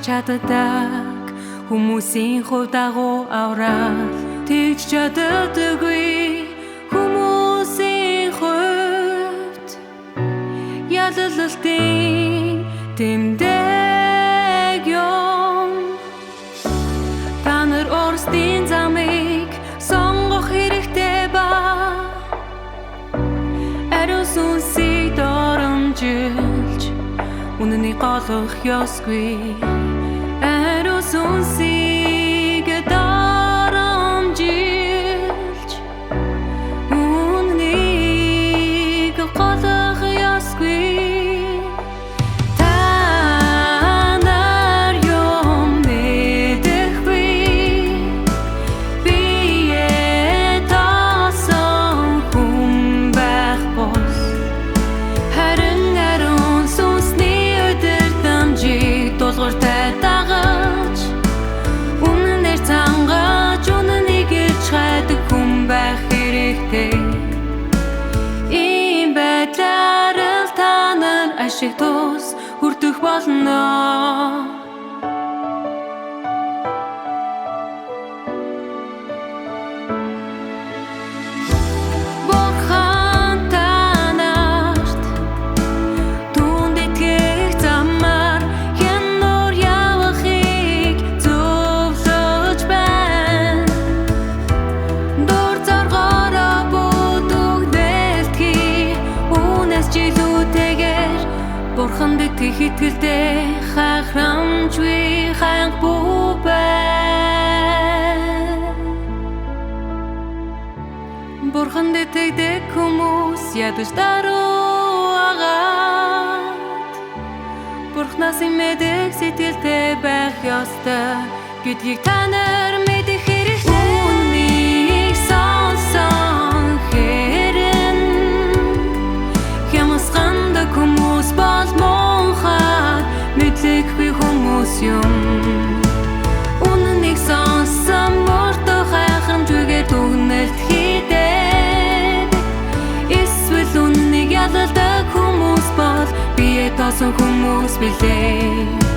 чаддаг хүмүүсийн хувьд агуу аврал тэгж чаддаггүй хүмүүсийн хувьд ялалтын тэмдэг юм та нар орстын замыг сонгох хэрэгтэй ба ариун сүнсийг доромжилж үнэнийг голох ёсгүй ариун сүнсийг доромжилж үнэнийг голох ёсгүй ийм байдлаар л та нар ашиг тус хүртэх болно. Бурхан дэтгэх итгэлтэй хахрамжгүй ханх бубай Бурхан дэтгэдэг хүмүүс ядаж даруй агаад Бурханаас мэдэх сэтгэлтэй байх ёстой гэдгийг та нар мэдэх хэрэгтэй Үнийг сонсон хэрэн хямсгандаг хүмүүс мэдлекгүй хүмүүс юм үнэнийг сонсон мөртөө хахрамжүйгээр дүгнэлт хийдэг эсвэл үнэнийг ялалдаг хүмүүс бол бие тоосон хүмүүс билээ